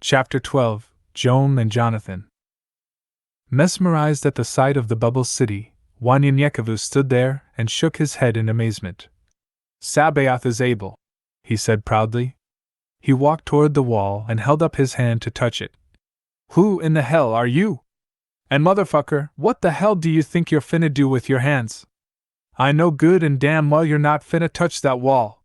Chapter 12, Joan and Jonathan. Mesmerized at the sight of the bubble city, Wanyanyekevu stood there and shook his head in amazement. Sabaoth is able, he said proudly. He walked toward the wall and held up his hand to touch it. Who in the hell are you? And motherfucker, what the hell do you think you're finna do with your hands? I know good and damn well you're not finna touch that wall.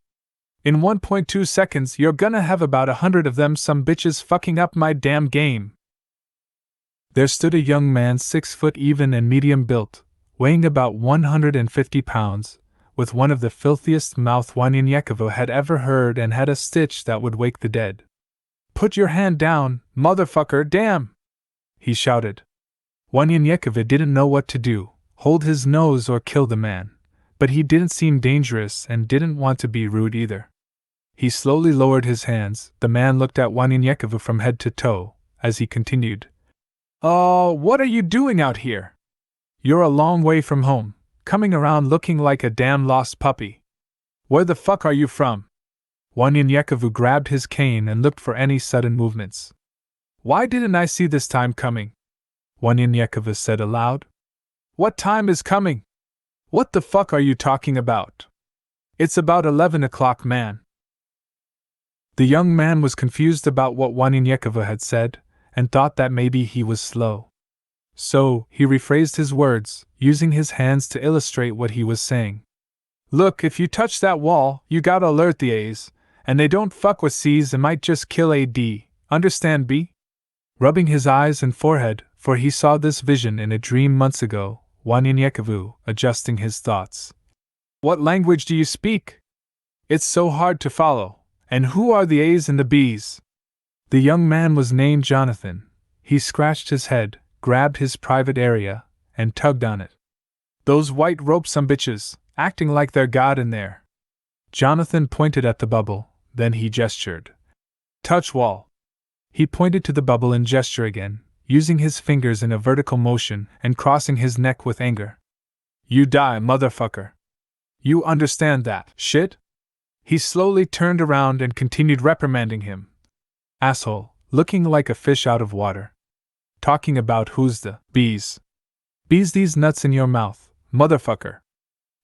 In 1.2 seconds you're gonna have about 100 of them some bitches fucking up my damn game. There stood a young man 6 foot even and medium built, weighing about 150 pounds, with one of the filthiest mouth Wanyanyekevu had ever heard and had a stitch that would wake the dead. Put your hand down, motherfucker, damn! He shouted. Wanyanyekevu didn't know what to do, hold his nose or kill the man, but he didn't seem dangerous and didn't want to be rude either. He slowly lowered his hands. The man looked at Wanyanyekevu from head to toe, as he continued. Oh, what are you doing out here? You're a long way from home, coming around looking like a damn lost puppy. Where the fuck are you from? Wanyanyekevu grabbed his cane and looked for any sudden movements. Why didn't I see this time coming? Wanyanyekevu said aloud. What time is coming? What the fuck are you talking about? It's about 11 o'clock, man. The young man was confused about what Wanyanyekevu had said, and thought that maybe he was slow. So, he rephrased his words, using his hands to illustrate what he was saying. Look, if you touch that wall, you gotta alert the A's, and they don't fuck with C's and might just kill AD, understand B? Rubbing his eyes and forehead, for he saw this vision in a dream months ago, Wanyanyekevu, adjusting his thoughts. What language do you speak? It's so hard to follow. And who are the A's and the B's? The young man was named Jonathan. He scratched his head, grabbed his private area, and tugged on it. Those white rope some bitches, acting like they're God in there. Jonathan pointed at the bubble, then he gestured. Touch wall. He pointed to the bubble and gesture again, using his fingers in a vertical motion and crossing his neck with anger. You die, motherfucker. You understand that shit? He slowly turned around and continued reprimanding him. Asshole, looking like a fish out of water. Talking about who's the bees. Bees these nuts in your mouth, motherfucker.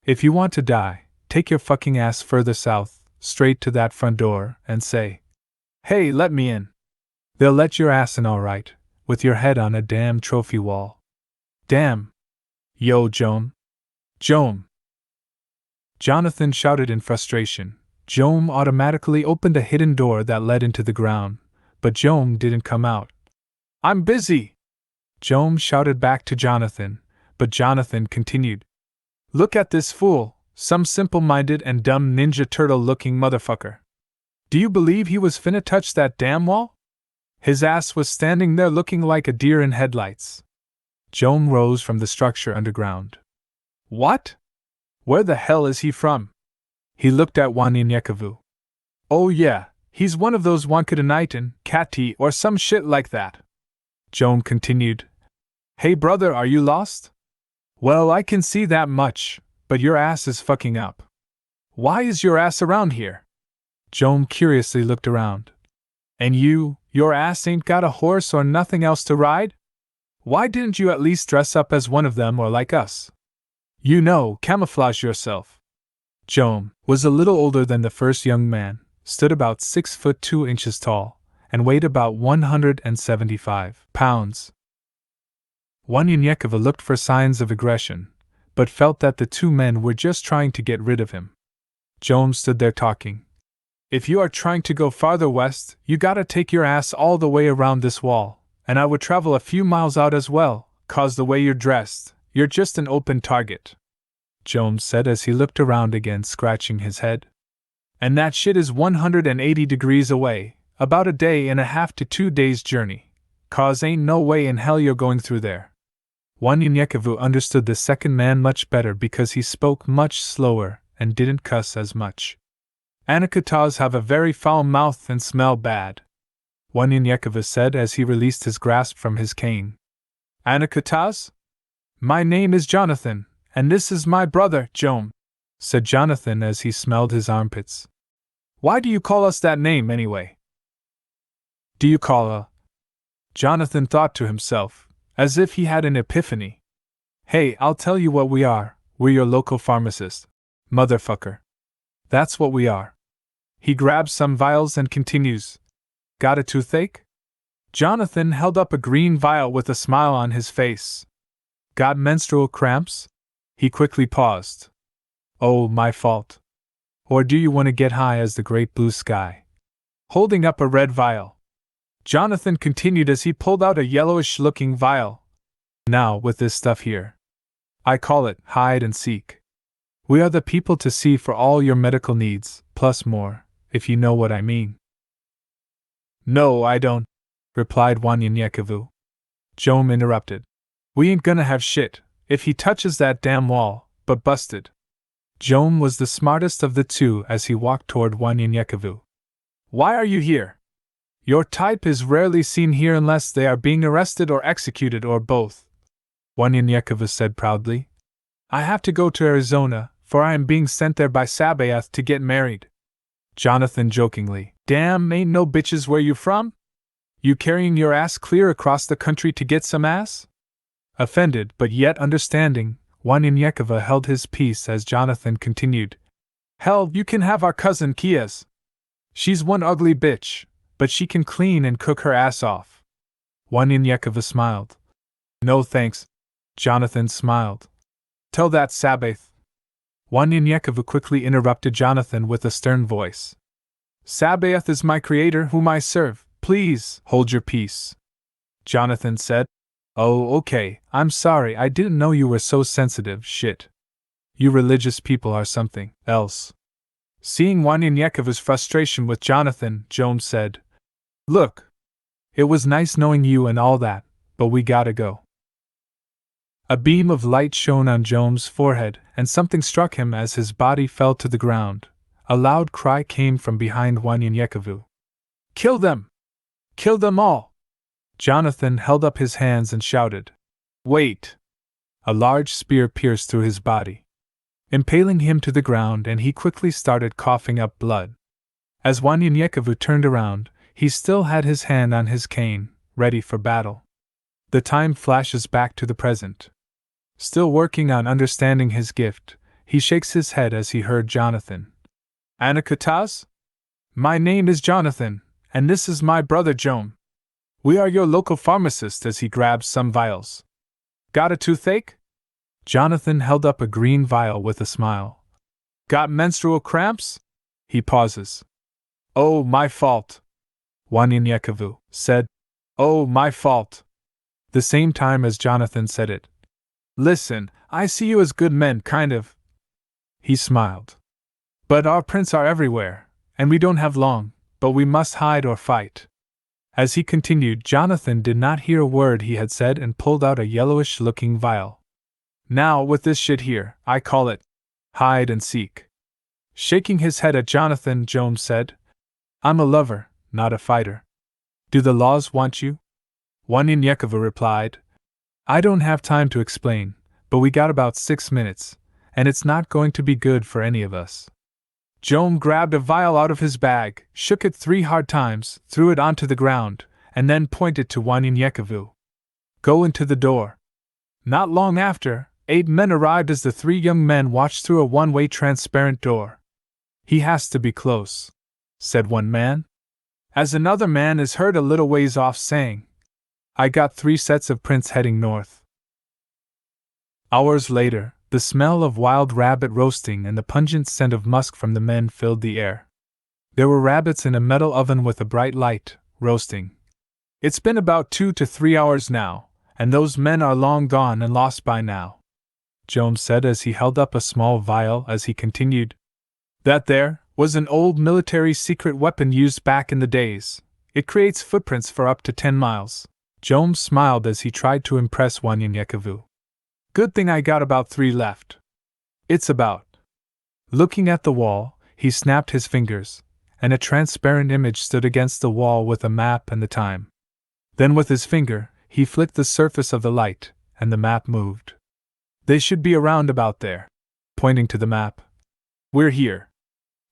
If you want to die, take your fucking ass further south, straight to that front door, and say, hey, let me in. They'll let your ass in alright, with your head on a damn trophy wall. Damn. Yo, Joan. Joan. Jonathan shouted in frustration. Joan automatically opened a hidden door that led into the ground, but Joan didn't come out. I'm busy! Joan shouted back to Jonathan, but Jonathan continued. Look at this fool, some simple-minded and dumb Ninja Turtle-looking motherfucker. Do you believe he was finna touch that damn wall? His ass was standing there looking like a deer in headlights. Joan rose from the structure underground. What? Where the hell is he from? He looked at Wanyanyekevu. Oh yeah, he's one of those Wakatilians, Kati, or some shit like that. Joan continued. Hey brother, are you lost? Well, I can see that much, but your ass is fucking up. Why is your ass around here? Joan curiously looked around. And your ass ain't got a horse or nothing else to ride? Why didn't you at least dress up as one of them or like us? You know, camouflage yourself. Joan was a little older than the first young man, stood about 6 foot 2 inches tall, and weighed about 175 pounds. Wanyanyekevu looked for signs of aggression, but felt that the two men were just trying to get rid of him. Joan stood there talking. If you are trying to go farther west, you gotta take your ass all the way around this wall, and I would travel a few miles out as well, 'cause the way you're dressed, you're just an open target. Joan said as he looked around again, scratching his head. And that shit is 180 degrees away, about a day and a half to 2 days' journey, 'cause ain't no way in hell you're going through there. Wanyanyekevu understood the second man much better because he spoke much slower and didn't cuss as much. Anakataas have a very foul mouth and smell bad, Wanyanyekevu said as he released his grasp from his cane. Anakataas? My name is Jonathan, and this is my brother, Joan, said Jonathan as he smelled his armpits. Why do you call us that name anyway? Do you call a? Jonathan thought to himself, as if he had an epiphany. Hey, I'll tell you what we are. We're your local pharmacist. Motherfucker. That's what we are. He grabs some vials and continues. Got a toothache? Jonathan held up a green vial with a smile on his face. Got menstrual cramps? He quickly paused. Oh, my fault. Or do you want to get high as the great blue sky? Holding up a red vial, Jonathan continued as he pulled out a yellowish-looking vial. Now, with this stuff here, I call it hide and seek. We are the people to see for all your medical needs, plus more, if you know what I mean. No, I don't, replied Wanyanyekevu. Jom interrupted. We ain't gonna have shit if he touches that damn wall, but busted. Jom was the smartest of the two as he walked toward Wanyanyekevu. Why are you here? Your type is rarely seen here unless they are being arrested or executed or both. Wanyanyekevu said proudly. I have to go to Arizona, for I am being sent there by Sabaoth to get married. Jonathan jokingly. Damn, ain't no bitches where you from? You carrying your ass clear across the country to get some ass? Offended, but yet understanding, Wanyanyekevu held his peace as Jonathan continued. Hell, you can have our cousin Kia's. She's one ugly bitch, but she can clean and cook her ass off. Wanyanyekevu smiled. No thanks. Jonathan smiled. Tell that Sabaoth. Wanyanyekevu quickly interrupted Jonathan with a stern voice. Sabaoth is my creator whom I serve. Please, hold your peace. Jonathan said. Oh, okay, I'm sorry, I didn't know you were so sensitive, shit. You religious people are something else. Seeing Wanyanyekevu's frustration with Jonathan, Jom said. Look. It was nice knowing you and all that, but we gotta go. A beam of light shone on Jom's forehead, and something struck him as his body fell to the ground. A loud cry came from behind Wanyanyekevu. Kill them! Kill them all! Jonathan held up his hands and shouted. Wait! A large spear pierced through his body, impaling him to the ground, and he quickly started coughing up blood. As Wanyanyekevu turned around, he still had his hand on his cane, ready for battle. The time flashes back to the present. Still working on understanding his gift, he shakes his head as he heard Jonathan. Anakataas? My name is Jonathan, and this is my brother Jom. We are your local pharmacist, as he grabs some vials. Got a toothache? Jonathan held up a green vial with a smile. Got menstrual cramps? He pauses. Oh, my fault. Wanyanyekevu said. Oh, my fault. The same time as Jonathan said it. Listen, I see you as good men, kind of. He smiled. But our prints are everywhere, and we don't have long, but we must hide or fight. As he continued, Jonathan did not hear a word he had said and pulled out a yellowish-looking vial. Now, with this shit here, I call it hide and seek. Shaking his head at Jonathan, Jom said, I'm a lover, not a fighter. Do the laws want you? Wanyanyekevu replied, I don't have time to explain, but we got about 6 minutes, and it's not going to be good for any of us. Jom grabbed a vial out of his bag, shook it 3 hard times, threw it onto the ground, and then pointed to Wanyanyekevu. Go into the door. Not long after, 8 men arrived as the 3 young men watched through a one-way transparent door. He has to be close, said one man, as another man is heard a little ways off saying, I got 3 sets of prints heading north. Hours later, the smell of wild rabbit roasting and the pungent scent of musk from the men filled the air. There were rabbits in a metal oven with a bright light, roasting. It's been about 2 to 3 hours now, and those men are long gone and lost by now, Jones said as he held up a small vial as he continued. That there was an old military secret weapon used back in the days. It creates footprints for up to 10 miles. Jones smiled as he tried to impress Wanyanyekevu. Good thing I got about 3 left. It's about. Looking at the wall, he snapped his fingers, and a transparent image stood against the wall with a map and the time. Then with his finger, he flicked the surface of the light, and the map moved. They should be around about there. Pointing to the map. We're here.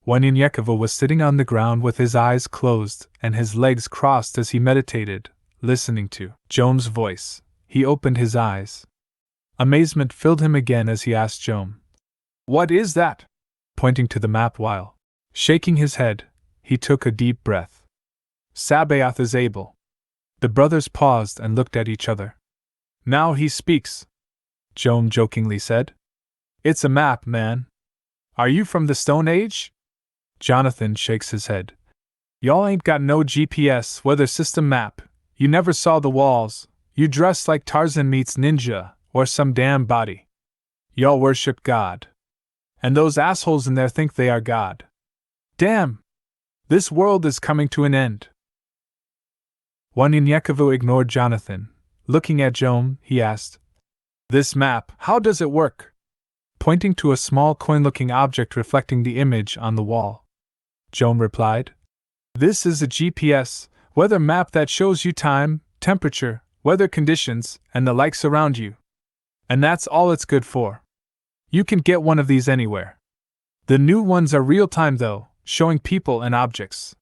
Waninyekova was sitting on the ground with his eyes closed and his legs crossed as he meditated, listening to Joam's voice. He opened his eyes. Amazement filled him again as he asked Joam, "What is that?" Pointing to the map while shaking his head, he took a deep breath. "Sabaoth is able." The brothers paused and looked at each other. "Now he speaks," Joam jokingly said. "It's a map, man. Are you from the Stone Age?" Jonathan shakes his head. "Y'all ain't got no GPS weather system map. You never saw the walls. You dress like Tarzan meets Ninja, or some damn body. Y'all worship God. And those assholes in there think they are God. Damn! This world is coming to an end." Waninyekova ignored Jonathan. Looking at Joam, he asked, "This map, how does it work?" Pointing to a small coin-looking object reflecting the image on the wall. Joam replied, "This is a GPS, weather map that shows you time, temperature, weather conditions, and the likes around you. And that's all it's good for. You can get one of these anywhere. The new ones are real-time though, showing people and objects.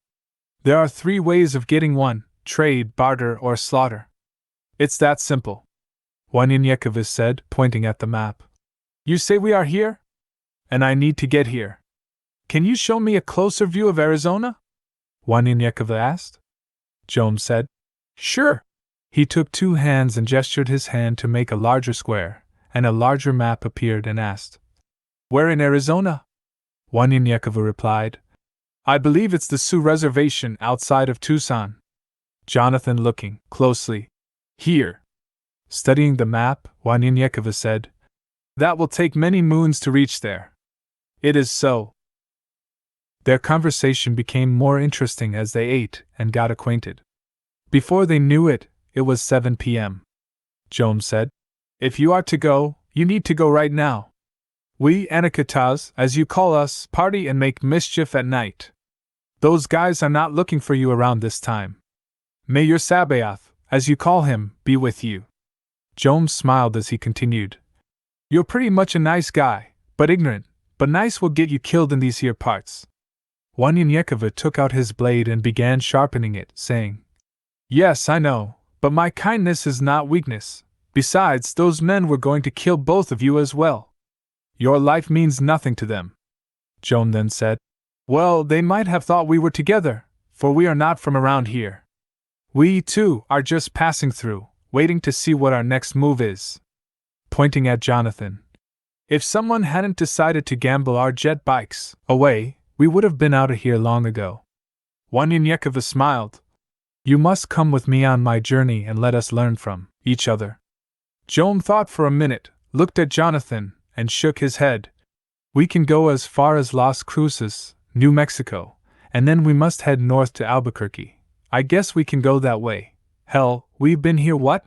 There are 3 ways of getting one: trade, barter, or slaughter. It's that simple," Waninyekova said, pointing at the map. "You say we are here? And I need to get here. Can you show me a closer view of Arizona?" Waninyekova asked. Joam said, "Sure." He took 2 hands and gestured his hand to make a larger square, and a larger map appeared and asked, "Where in Arizona?" Waninyekova replied, "I believe it's the Sioux Reservation outside of Tucson." Jonathan looking closely. "Here." Studying the map, Waninyekova said, "That will take many moons to reach there." "It is so." Their conversation became more interesting as they ate and got acquainted. Before they knew it, it was 7 p.m. Joam said, "If you are to go, you need to go right now. We Anakataas, as you call us, party and make mischief at night. Those guys are not looking for you around this time. May your Sabaoth, as you call him, be with you." Joam smiled as he continued, "You're pretty much a nice guy, but ignorant, but nice will get you killed in these here parts." Waninyekova took out his blade and began sharpening it, saying, "Yes, I know, but my kindness is not weakness. Besides, those men were going to kill both of you as well. Your life means nothing to them." Joam then said, "Well, they might have thought we were together, for we are not from around here. We, too, are just passing through, waiting to see what our next move is." Pointing at Jonathan, "If someone hadn't decided to gamble our jet bikes away, we would have been out of here long ago." Waninyekova smiled. "You must come with me on my journey and let us learn from each other." Joam thought for a minute, looked at Jonathan, and shook his head. "We can go as far as Las Cruces, New Mexico, and then we must head north to Albuquerque. I guess we can go that way. Hell, we've been here what?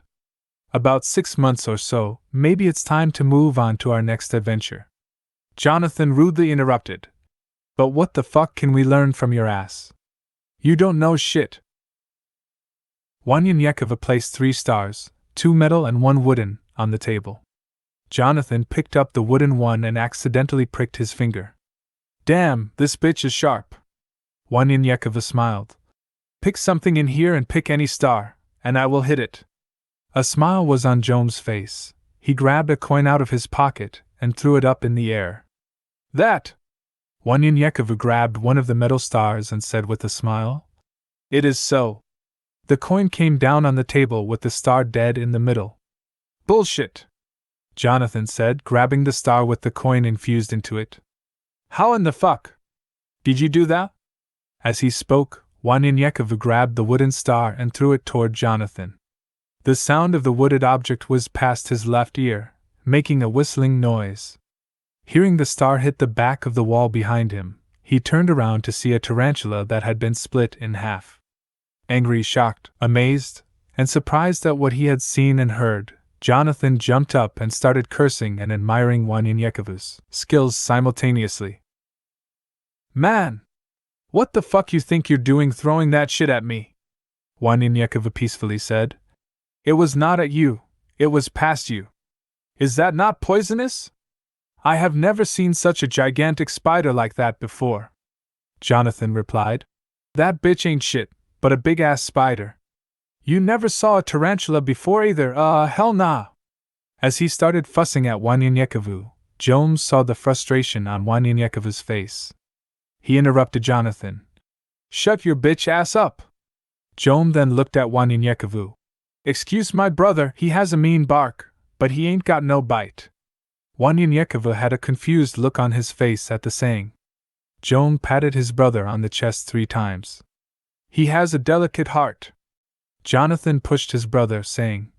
About 6 months or so. Maybe it's time to move on to our next adventure." Jonathan rudely interrupted, "But what the fuck can we learn from your ass? You don't know shit." Waninyekova placed 3 stars, 2 metal and 1 wooden, on the table. Jonathan picked up the wooden one and accidentally pricked his finger. "Damn, this bitch is sharp." Waninyekova smiled. "Pick something in here and pick any star, and I will hit it." A smile was on Joam's face. He grabbed a coin out of his pocket and threw it up in the air. "That!" Waninyekova grabbed one of the metal stars and said with a smile, "It is so." The coin came down on the table with the star dead in the middle. "Bullshit," Jonathan said, grabbing the star with the coin infused into it. "How in the fuck did you do that?" As he spoke, Waninyekova grabbed the wooden star and threw it toward Jonathan. The sound of the wooded object whizzed past his left ear, making a whistling noise. Hearing the star hit the back of the wall behind him, he turned around to see a tarantula that had been split in half. Angry, shocked, amazed, and surprised at what he had seen and heard, Jonathan jumped up and started cursing and admiring Waninyekova's skills simultaneously. "Man! What the fuck you think you're doing throwing that shit at me?" Waninyekova peacefully said. "It was not at you, it was past you. Is that not poisonous? I have never seen such a gigantic spider like that before." Jonathan replied. That bitch ain't shit, but a big-ass spider. You never saw a tarantula before either, hell nah. As he started fussing at Wanyanyekevu, Jones saw the frustration on Wanyanyekevu's face. He interrupted Jonathan. Shut your bitch ass up. Jones then looked at Wanyanyekevu. Excuse my brother, he has a mean bark, but he ain't got no bite. Wanyanyekevu had a confused look on his face at the saying. Jones patted his brother on the chest 3 times. He has a delicate heart. Jonathan pushed his brother, saying,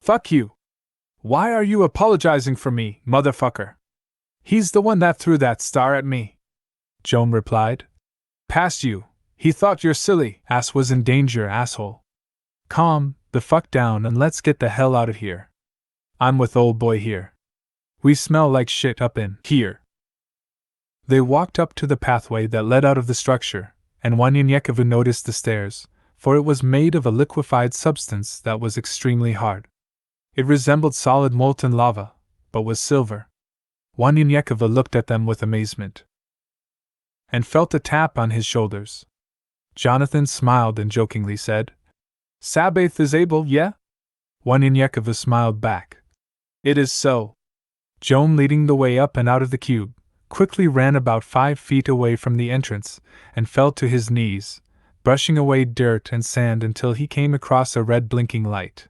Fuck you. Why are you apologizing for me, motherfucker? He's the one that threw that star at me. Joan replied. Past you. He thought your silly ass was in danger, asshole. Calm the fuck down and let's get the hell out of here. I'm with old boy here. We smell like shit up in here. They walked up to the pathway that led out of the structure, and Wanyanyekevu noticed the stairs, for it was made of a liquefied substance that was extremely hard. It resembled solid molten lava, but was silver. Wanyanyekevu looked at them with amazement and felt a tap on his shoulders. Jonathan smiled and jokingly said, Sabaoth is able, yeah? Wanyanyekevu smiled back. It is so. Joan, leading the way up and out of the cube, quickly ran about 5 feet away from the entrance and fell to his knees, brushing away dirt and sand until he came across a red blinking light.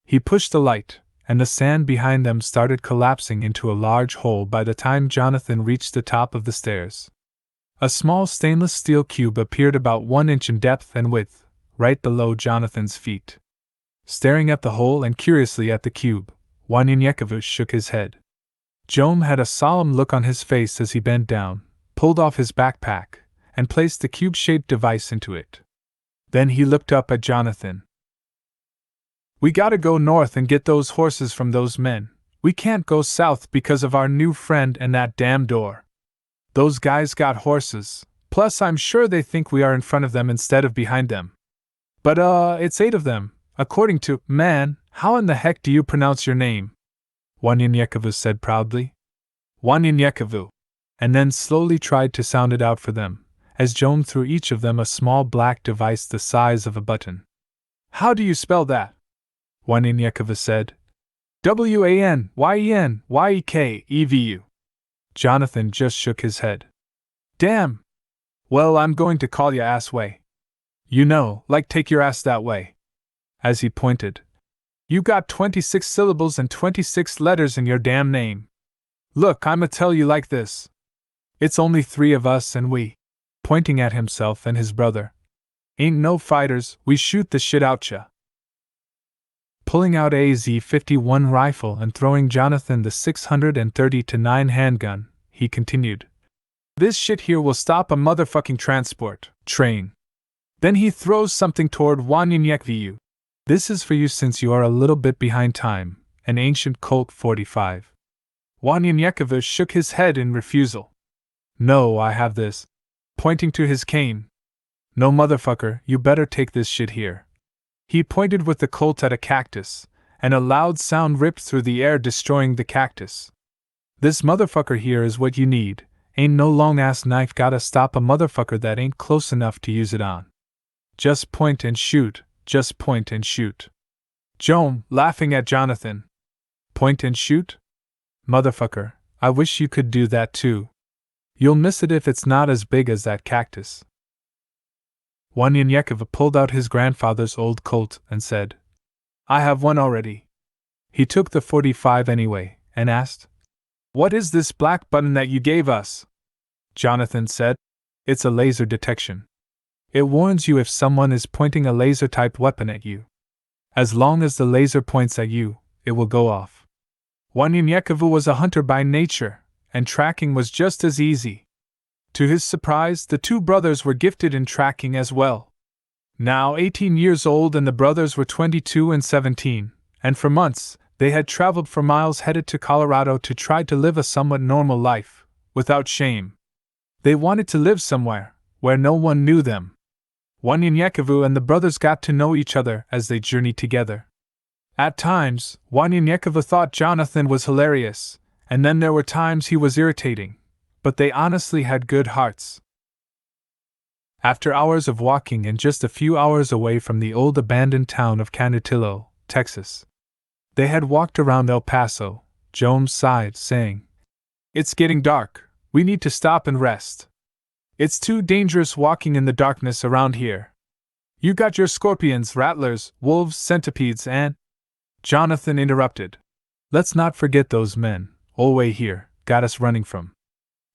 He pushed the light, and the sand behind them started collapsing into a large hole by the time Jonathan reached the top of the stairs. A small stainless steel cube appeared about 1 inch in depth and width, right below Jonathan's feet. Staring at the hole and curiously at the cube, Wanyanyekevu shook his head. Joan had a solemn look on his face as he bent down, pulled off his backpack, and placed the cube-shaped device into it. Then he looked up at Jonathan. We gotta go north and get those horses from those men. We can't go south because of our new friend and that damn door. Those guys got horses, plus I'm sure they think we are in front of them instead of behind them. But it's 8 of them, according to, man, how in the heck do you pronounce your name? Wanyanyekevu said proudly. Wanyanyekevu. And then slowly tried to sound it out for them, as Joan threw each of them a small black device the size of a button. How do you spell that? Wanyanyekevu said. Wanyyekevu. Jonathan just shook his head. Damn! Well, I'm going to call ya ass way. You know, like take your ass that way. As he pointed. You got 26 syllables and 26 letters in your damn name. Look, I'ma tell you like this. It's only 3 of us and we, pointing at himself and his brother, ain't no fighters, we shoot the shit out ya. Pulling out a Z-51 rifle and throwing Jonathan the 630-9 handgun, he continued. This shit here will stop a motherfucking transport train. Then he throws something toward Wanyanyekevu. This is for you since you are a little bit behind time, an ancient Colt 45. Wanyanyekevu shook his head in refusal. No, I have this. Pointing to his cane. No motherfucker, you better take this shit here. He pointed with the Colt at a cactus, and a loud sound ripped through the air, destroying the cactus. This motherfucker here is what you need. Ain't no long-ass knife gotta stop a motherfucker that ain't close enough to use it on. Just point and shoot, just point and shoot. Joan, laughing at Jonathan. Point and shoot? Motherfucker, I wish you could do that too. You'll miss it if it's not as big as that cactus. Wanyanyekevu pulled out his grandfather's old Colt and said, I have one already. He took the 45 anyway, and asked, What is this black button that you gave us? Jonathan said, It's a laser detection. It warns you if someone is pointing a laser-typed weapon at you. As long as the laser points at you, it will go off. Wanyanyekevu was a hunter by nature, and tracking was just as easy. To his surprise, the 2 brothers were gifted in tracking as well. Now 18 years old and the brothers were 22 and 17, and for months, they had traveled for miles headed to Colorado to try to live a somewhat normal life, without shame. They wanted to live somewhere, where no one knew them. Wanyanyekevu and the brothers got to know each other as they journeyed together. At times, Wanyanyekevu thought Jonathan was hilarious, and then there were times he was irritating. But they honestly had good hearts. After hours of walking and just a few hours away from the old abandoned town of Canutillo, Texas. They had walked around El Paso. Jones sighed, saying, "It's getting dark. We need to stop and rest. It's too dangerous walking in the darkness around here. You got your scorpions, rattlers, wolves, centipedes, and—" Jonathan interrupted. "Let's not forget those men, Olway here, got us running from."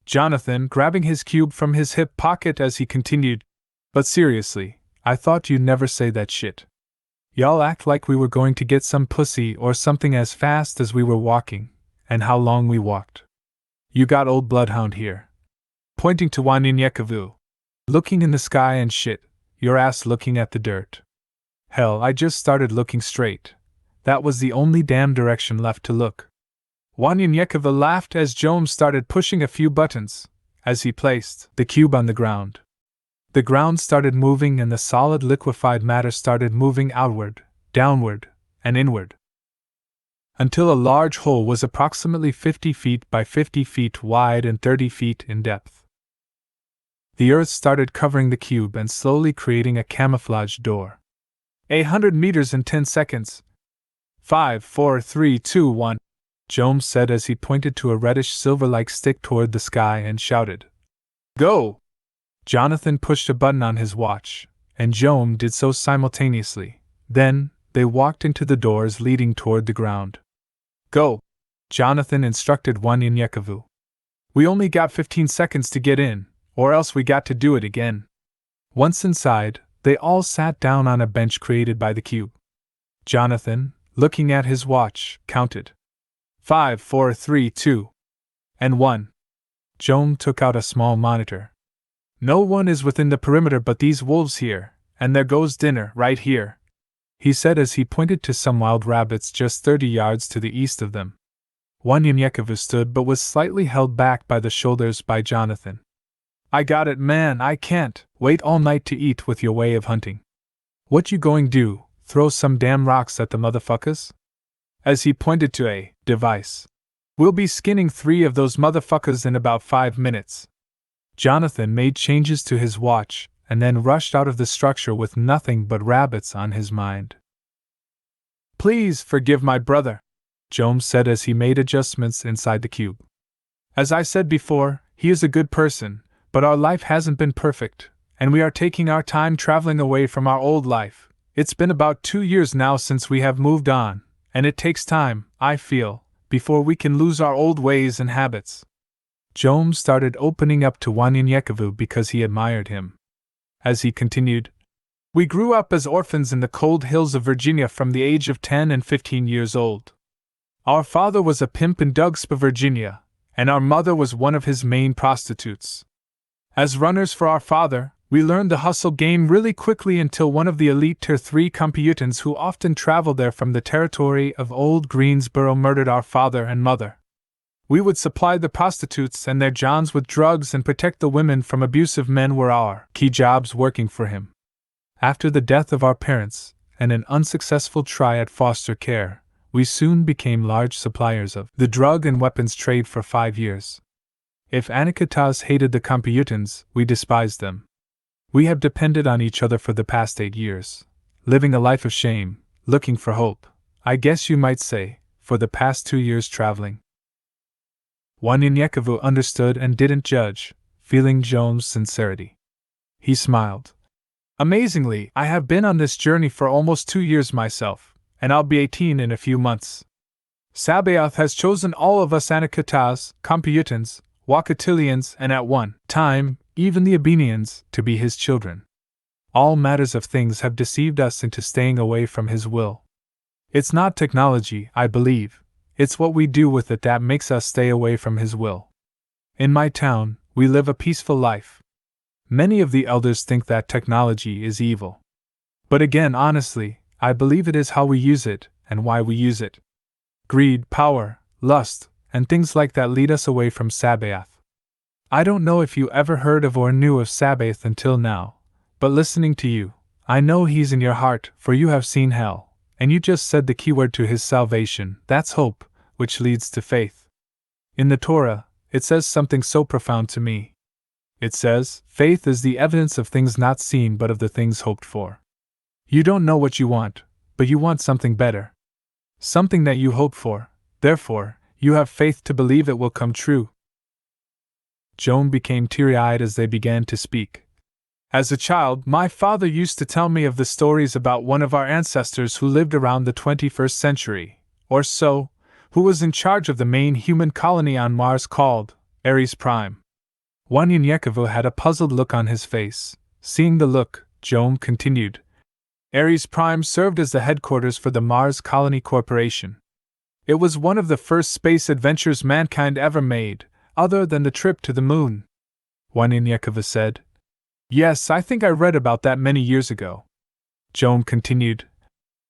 Jonathan, grabbing his cube from his hip pocket as he continued, "But seriously, I thought you'd never say that shit. Y'all act like we were going to get some pussy or something as fast as we were walking, and how long we walked. You got old bloodhound here." Pointing to Wanyinyekavu. "Looking in the sky and shit, your ass looking at the dirt." "Hell, I just started looking straight. That was the only damn direction left to look." Wanyinyekavu laughed as Jones started pushing a few buttons, as he placed the cube on the ground. The ground started moving and the solid liquefied matter started moving outward, downward, and inward, until a large hole was approximately 50 feet by 50 feet wide and 30 feet in depth. The earth started covering the cube and slowly creating a camouflaged door. 100 meters in 10 seconds. 5, 4, 3, 2, 1, Jones said as he pointed to a reddish silver-like stick toward the sky and shouted, "Go!" Jonathan pushed a button on his watch, and Jones did so simultaneously. Then, they walked into the doors leading toward the ground. "Go!" Jonathan instructed Wanyinyekavu. "We only got 15 seconds to get in, or else we got to do it again." Once inside, they all sat down on a bench created by the cube. Jonathan, looking at his watch, counted 5, 4, 3, 2, and 1. Joan took out a small monitor. "No one is within the perimeter but these wolves here, and there goes dinner right here," he said as he pointed to some wild rabbits just 30 yards to the east of them. Wanyinyekavu stood but was slightly held back by the shoulders by Jonathan. "I got it, man, I can't wait all night to eat with your way of hunting." "What you going do, throw some damn rocks at the motherfuckers?" As he pointed to a device. "We'll be skinning 3 of those motherfuckers in about 5 minutes." Jonathan made changes to his watch, and then rushed out of the structure with nothing but rabbits on his mind. "Please forgive my brother," Jones said as he made adjustments inside the cube. "As I said before, he is a good person, but our life hasn't been perfect, and we are taking our time traveling away from our old life. It's been about 2 years now since we have moved on, and it takes time, I feel, before we can lose our old ways and habits." Jones started opening up to Wanyinyekavu because he admired him. As he continued, "We grew up as orphans in the cold hills of Virginia from the age of 10 and 15 years old. Our father was a pimp in Dougspa, Virginia, and our mother was one of his main prostitutes. As runners for our father, we learned the hustle game really quickly until one of the elite Tier 3 Kompyutans who often traveled there from the territory of Old Greensboro murdered our father and mother. We would supply the prostitutes and their johns with drugs and protect the women from abusive men were our key jobs working for him. After the death of our parents, and an unsuccessful try at foster care, we soon became large suppliers of the drug and weapons trade for 5 years. If Anakataas hated the Kompyutans, we despised them. We have depended on each other for the past 8 years, living a life of shame, looking for hope, I guess you might say, for the past 2 years traveling." Wanyinyekavu understood and didn't judge, feeling Jones' sincerity. He smiled. "Amazingly, I have been on this journey for almost 2 years myself, and I'll be 18 in a few months. Sabaoth has chosen all of us Anakataas, Kompyutans, Wakatilians, and at one time, even the Abenians, to be his children. All matters of things have deceived us into staying away from his will. It's not technology, I believe. It's what we do with it that makes us stay away from his will. In my town, we live a peaceful life. Many of the elders think that technology is evil. But again, honestly, I believe it is how we use it, and why we use it. Greed, power, lust, and things like that lead us away from Sabaoth. I don't know if you ever heard of or knew of Sabaoth until now, but listening to you, I know he's in your heart, for you have seen hell. And you just said the keyword to his salvation, that's hope, which leads to faith. In the Torah, it says something so profound to me. It says, faith is the evidence of things not seen but of the things hoped for. You don't know what you want, but you want something better. Something that you hope for, therefore, you have faith to believe it will come true. Joan became teary-eyed as they began to speak. As a child, my father used to tell me of the stories about one of our ancestors who lived around the 21st century, or so, who was in charge of the main human colony on Mars called Ares Prime. Wanyan had a puzzled look on his face. Seeing the look, Joan continued. Ares Prime served as the headquarters for the Mars Colony Corporation. It was one of the first space adventures mankind ever made, other than the trip to the moon. Wanyan said. Yes, I think I read about that many years ago. Joan continued.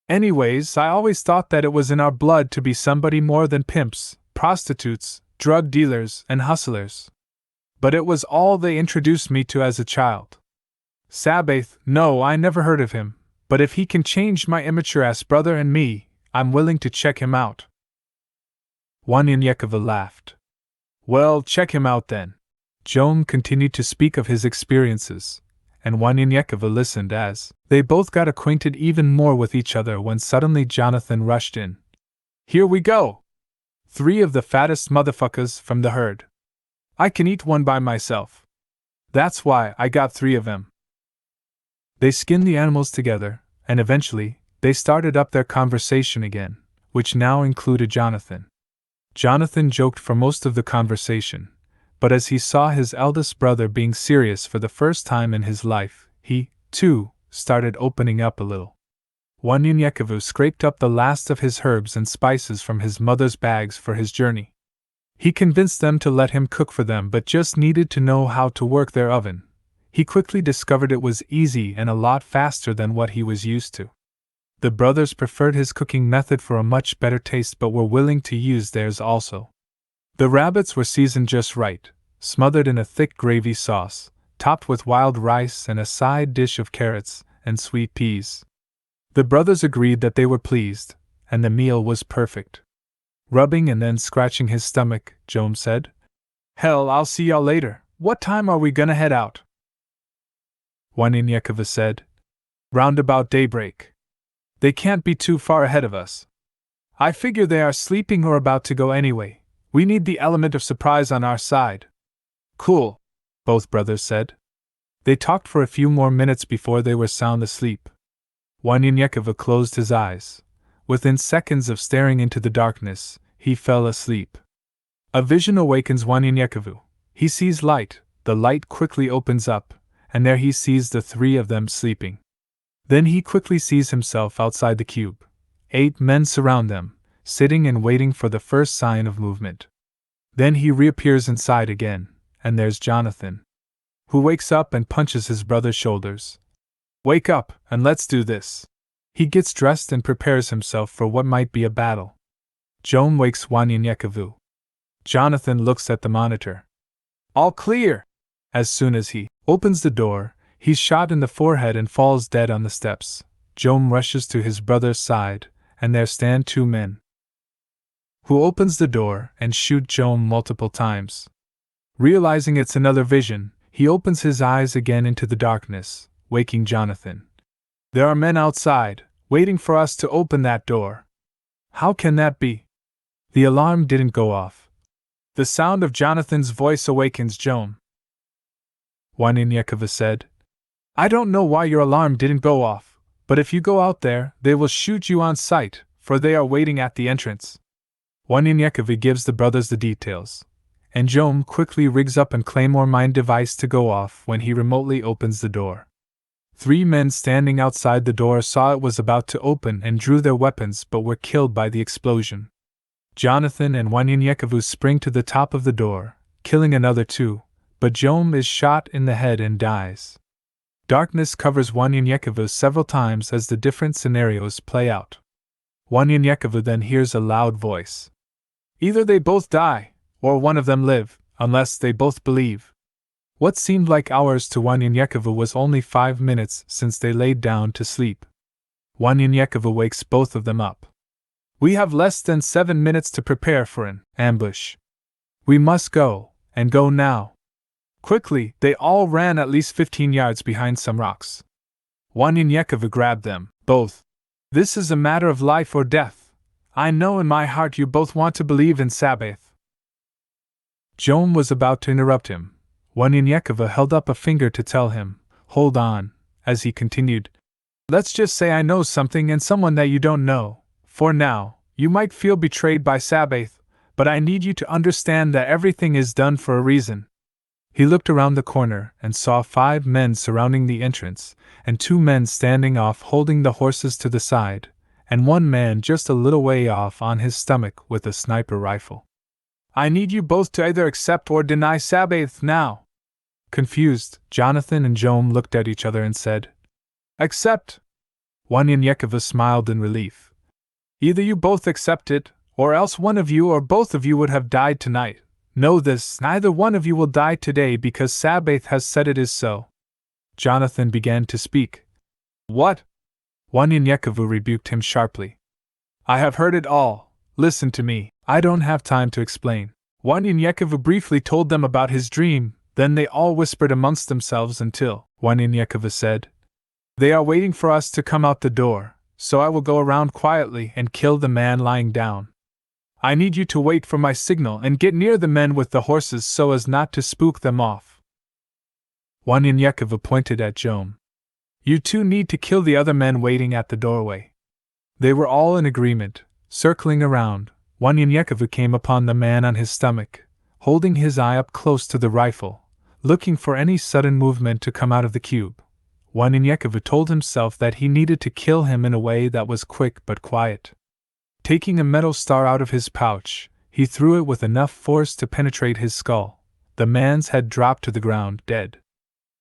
Anyways, I always thought that it was in our blood to be somebody more than pimps, prostitutes, drug dealers, and hustlers. But it was all they introduced me to as a child. Sabaoth, no, I never heard of him, but if he can change my immature-ass brother and me, I'm willing to check him out. Wanyan laughed. Well, check him out then. Joan continued to speak of his experiences, and Wanyan listened as they both got acquainted even more with each other when suddenly Jonathan rushed in. Here we go! 3 of the fattest motherfuckers from the herd. I can eat one by myself. That's why I got 3 of them. They skinned the animals together, and eventually, they started up their conversation again, which now included Jonathan. Jonathan joked for most of the conversation, but as he saw his eldest brother being serious for the first time in his life, he, too, started opening up a little. Wanyan scraped up the last of his herbs and spices from his mother's bags for his journey. He convinced them to let him cook for them but just needed to know how to work their oven. He quickly discovered it was easy and a lot faster than what he was used to. The brothers preferred his cooking method for a much better taste but were willing to use theirs also. The rabbits were seasoned just right, smothered in a thick gravy sauce, topped with wild rice and a side dish of carrots and sweet peas. The brothers agreed that they were pleased, and the meal was perfect. Rubbing and then scratching his stomach, Joan said, Hell, I'll see y'all later. What time are we gonna head out? Wanyan said, Round about daybreak. They can't be too far ahead of us. I figure they are sleeping or about to go anyway. We need the element of surprise on our side. Cool, both brothers said. They talked for a few more minutes before they were sound asleep. Wanyan closed his eyes. Within seconds of staring into the darkness, he fell asleep. A vision awakens Wanyan. He sees light, the light quickly opens up, and there he sees the 3 of them sleeping. Then he quickly sees himself outside the cube. 8 men surround them, sitting and waiting for the first sign of movement. Then he reappears inside again, and there's Jonathan, who wakes up and punches his brother's shoulders. Wake up, and let's do this. He gets dressed and prepares himself for what might be a battle. Joan wakes Wanyan. Jonathan looks at the monitor. All clear! As soon as he opens the door, he's shot in the forehead and falls dead on the steps. Joan rushes to his brother's side, and there stand 2 men, who opens the door and shoot Joan multiple times. Realizing it's another vision, he opens his eyes again into the darkness, waking Jonathan. There are men outside, waiting for us to open that door. How can that be? The alarm didn't go off. The sound of Jonathan's voice awakens Joan. Wanyan said, I don't know why your alarm didn't go off, but if you go out there, they will shoot you on sight, for they are waiting at the entrance. Wanyan gives the brothers the details, and Joan quickly rigs up and claymore mine device to go off when he remotely opens the door. 3 men standing outside the door saw it was about to open and drew their weapons but were killed by the explosion. Jonathan and Wanyan spring to the top of the door, killing another 2, but Joan is shot in the head and dies. Darkness covers Wanyan several times as the different scenarios play out. Wanyan then hears a loud voice. Either they both die, or one of them live, unless they both believe. What seemed like hours to Wanyan was only 5 minutes since they laid down to sleep. Wanyan wakes both of them up. We have less than 7 minutes to prepare for an ambush. We must go, and go now. Quickly, they all ran at least 15 yards behind some rocks. Wanyanyekova grabbed them, both. This is a matter of life or death. I know in my heart you both want to believe in Sabaoth. Joan was about to interrupt him. Wanyanyekova held up a finger to tell him, hold on, as he continued. Let's just say I know something and someone that you don't know. For now, you might feel betrayed by Sabaoth, but I need you to understand that everything is done for a reason. He looked around the corner and saw 5 men surrounding the entrance, and 2 men standing off holding the horses to the side, and 1 man just a little way off on his stomach with a sniper rifle. I need you both to either accept or deny Sabaoth now. Confused, Jonathan and Joan looked at each other and said, Accept. Wanyanyekova smiled in relief. Either you both accept it, or else one of you or both of you would have died tonight. Know this, neither one of you will die today because Sabaoth has said it is so. Jonathan began to speak. What? Wanyanyekova rebuked him sharply. I have heard it all. Listen to me, I don't have time to explain. Wanyanyekova briefly told them about his dream, then they all whispered amongst themselves until Wanyanyekova said, They are waiting for us to come out the door, so I will go around quietly and kill the man lying down. I need you to wait for my signal and get near the men with the horses so as not to spook them off. Wanyanyekova pointed at Joan. You two need to kill the other men waiting at the doorway. They were all in agreement. Circling around, Wanyanyekova came upon the man on his stomach, holding his eye up close to the rifle, looking for any sudden movement to come out of the cube. Wanyanyekova told himself that he needed to kill him in a way that was quick but quiet. Taking a metal star out of his pouch, he threw it with enough force to penetrate his skull. The man's head dropped to the ground, dead.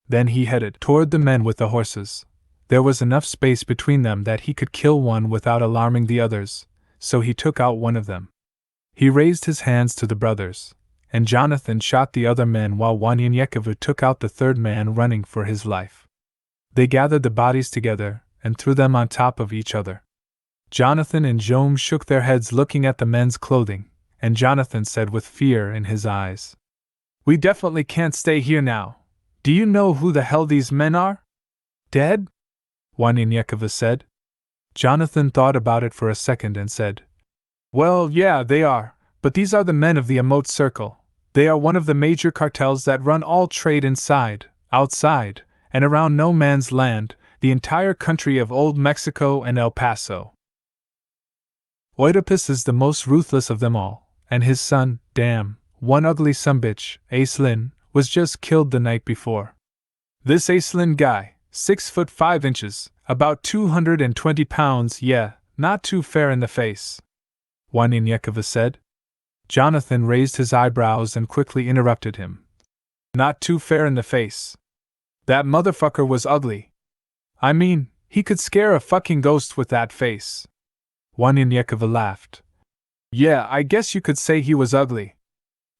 Then he headed toward the men with the horses. There was enough space between them that he could kill one without alarming the others, so he took out one of them. He raised his hands to the brothers, and Jonathan shot the other men while Wanyanyekova took out the third man running for his life. They gathered the bodies together and threw them on top of each other. Jonathan and Joan shook their heads looking at the men's clothing, and Jonathan said with fear in his eyes, We definitely can't stay here now. Do you know who the hell these men are? Dead? Wanyanyekova said. Jonathan thought about it for a second and said, Well, yeah, they are, but these are the men of the Emote Circle. They are one of the major cartels that run all trade inside, outside, and around no man's land, the entire country of Old Mexico and El Paso. Oedipus is the most ruthless of them all, and his son, damn, one ugly sumbitch, Aislinn, was just killed the night before. This Aislinn guy, 6'5", about 220 pounds, yeah, not too fair in the face. Wanyanyekova said. Jonathan raised his eyebrows and quickly interrupted him. Not too fair in the face. That motherfucker was ugly. I mean, he could scare a fucking ghost with that face. Wanyanyekova laughed. Yeah, I guess you could say he was ugly.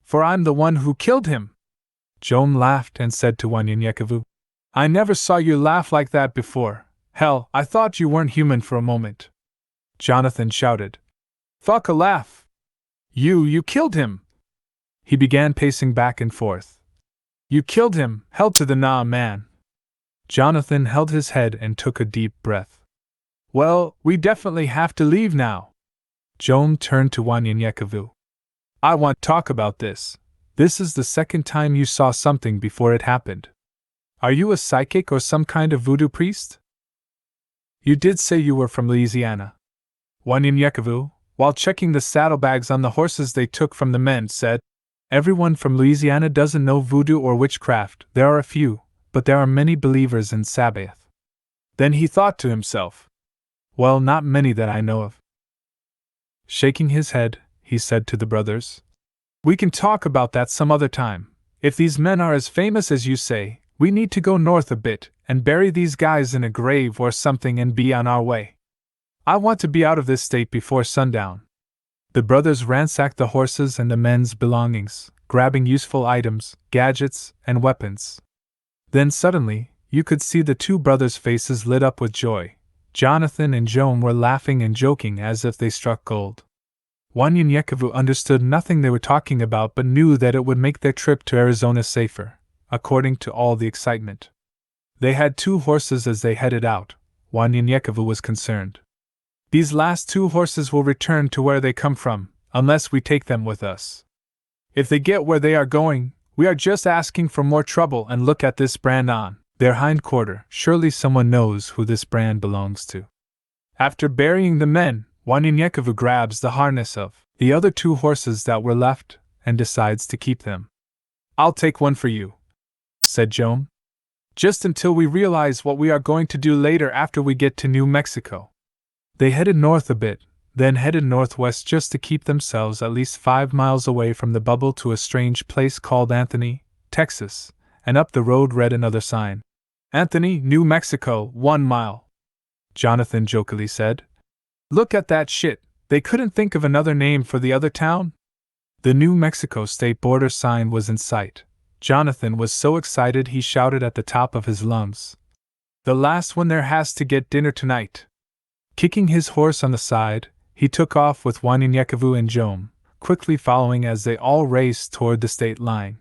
For I'm the one who killed him. Joan laughed and said to Wanyanyekova, I never saw you laugh like that before. Hell, I thought you weren't human for a moment. Jonathan shouted. Fuck a laugh. You killed him. He began pacing back and forth. You killed him, hell to the nah, man. Jonathan held his head and took a deep breath. Well, we definitely have to leave now. Joan turned to Wanyanyekova. I want to talk about this. This is the second time you saw something before it happened. Are you a psychic or some kind of voodoo priest? You did say you were from Louisiana. Wanyanyekova, while checking the saddlebags on the horses they took from the men, said, Everyone from Louisiana doesn't know voodoo or witchcraft. There are a few, but there are many believers in Sabaoth. Then he thought to himself, Well, not many that I know of. Shaking his head, he said to the brothers, We can talk about that some other time. If these men are as famous as you say, we need to go north a bit and bury these guys in a grave or something and be on our way. I want to be out of this state before sundown. The brothers ransacked the horses and the men's belongings, grabbing useful items, gadgets, and weapons. Then suddenly, you could see the two brothers' faces lit up with joy. Jonathan and Joan were laughing and joking as if they struck gold. Wanyanyekova understood nothing they were talking about but knew that it would make their trip to Arizona safer. according to all the excitement. They had 2 horses as they headed out. Wanyanyekevu was concerned. These last 2 horses will return to where they come from, unless we take them with us. If they get where they are going, we are just asking for more trouble. And look at this brand on their hind quarter. Surely someone knows who this brand belongs to. After burying the men, Wanyanyekevu grabs the harness of the other 2 horses that were left and decides to keep them. "I'll take one for you," said Joan. "Just until we realize what we are going to do later after we get to New Mexico." They headed north a bit, then headed northwest just to keep themselves at least 5 miles away from the bubble to a strange place called Anthony, Texas, and up the road read another sign. "Anthony, New Mexico, 1 mile. Jonathan jokingly said. "Look at that shit, they couldn't think of another name for the other town?" The New Mexico state border sign was in sight. Jonathan was so excited he shouted at the top of his lungs. "The last one there has to get dinner tonight." Kicking his horse on the side, he took off with Wanyanyekevu and Joan, quickly following as they all raced toward the state line.